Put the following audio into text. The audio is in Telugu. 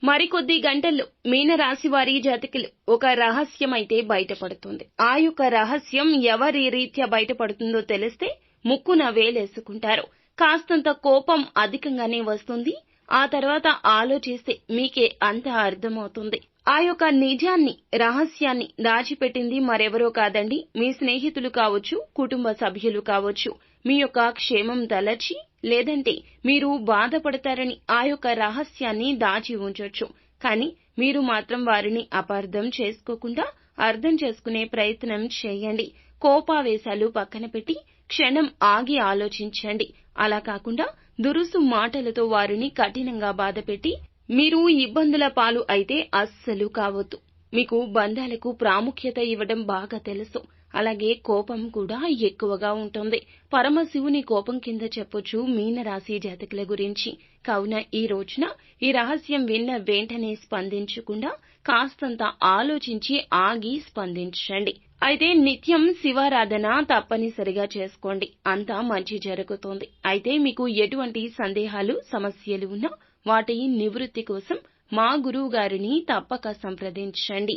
మరికొద్ది గంటల్లో మీనరాశి వారి జాతకులు ఒక రహస్యమైతే బయటపడుతుంది. ఆ యొక్క రహస్యం ఎవరి రీత్యా బయటపడుతుందో తెలిస్తే ముక్కున వేలేసుకుంటారు. కాస్తంత కోపం అధికంగానే వస్తుంది. ఆ తర్వాత ఆలోచిస్తే మీకే అంతా అర్థమవుతుంది. ఆ యొక్క నిజాన్ని, రహస్యాన్ని దాచిపెట్టింది మరెవరో కాదండి, మీ స్నేహితులు కావచ్చు, కుటుంబ సభ్యులు కావచ్చు. మీ యొక్క క్షేమం తలచి, లేదంటే మీరు బాధపడతారని ఆ యొక్క రహస్యాన్ని దాచి ఉంచొచ్చు. కానీ మీరు మాత్రం వారిని అపార్థం చేసుకోకుండా అర్థం చేసుకునే ప్రయత్నం చేయండి. కోపావేశాలు పక్కన పెట్టి క్షణం ఆగి ఆలోచించండి. అలా కాకుండా దురుసు మాటలతో వారిని కఠినంగా బాధపెట్టి మీరు ఇబ్బందుల పాలు అయితే అస్సలు కావద్దు. మీకు బంధాలకు ప్రాముఖ్యత ఇవ్వడం బాగా తెలుసు. అలాగే కోపం కూడా ఎక్కువగా ఉంటుంది. పరమశివుని కోపం కింద చెప్పొచ్చు మీనరాశి జాతకుల గురించి. కావున ఈ రోజున ఈ రహస్యం విన్న వెంటనే స్పందించకుండా కాస్తంత ఆలోచించి ఆగి స్పందించండి. అయితే నిత్యం శివారాధన తప్పనిసరిగా చేసుకోండి. అంతా మంచి జరుగుతుంది. అయితే మీకు ఎటువంటి సందేహాలు, సమస్యలు ఉన్నా వాటి నివృత్తి కోసం మా గురువు గారిని తప్పక సంప్రదించండి.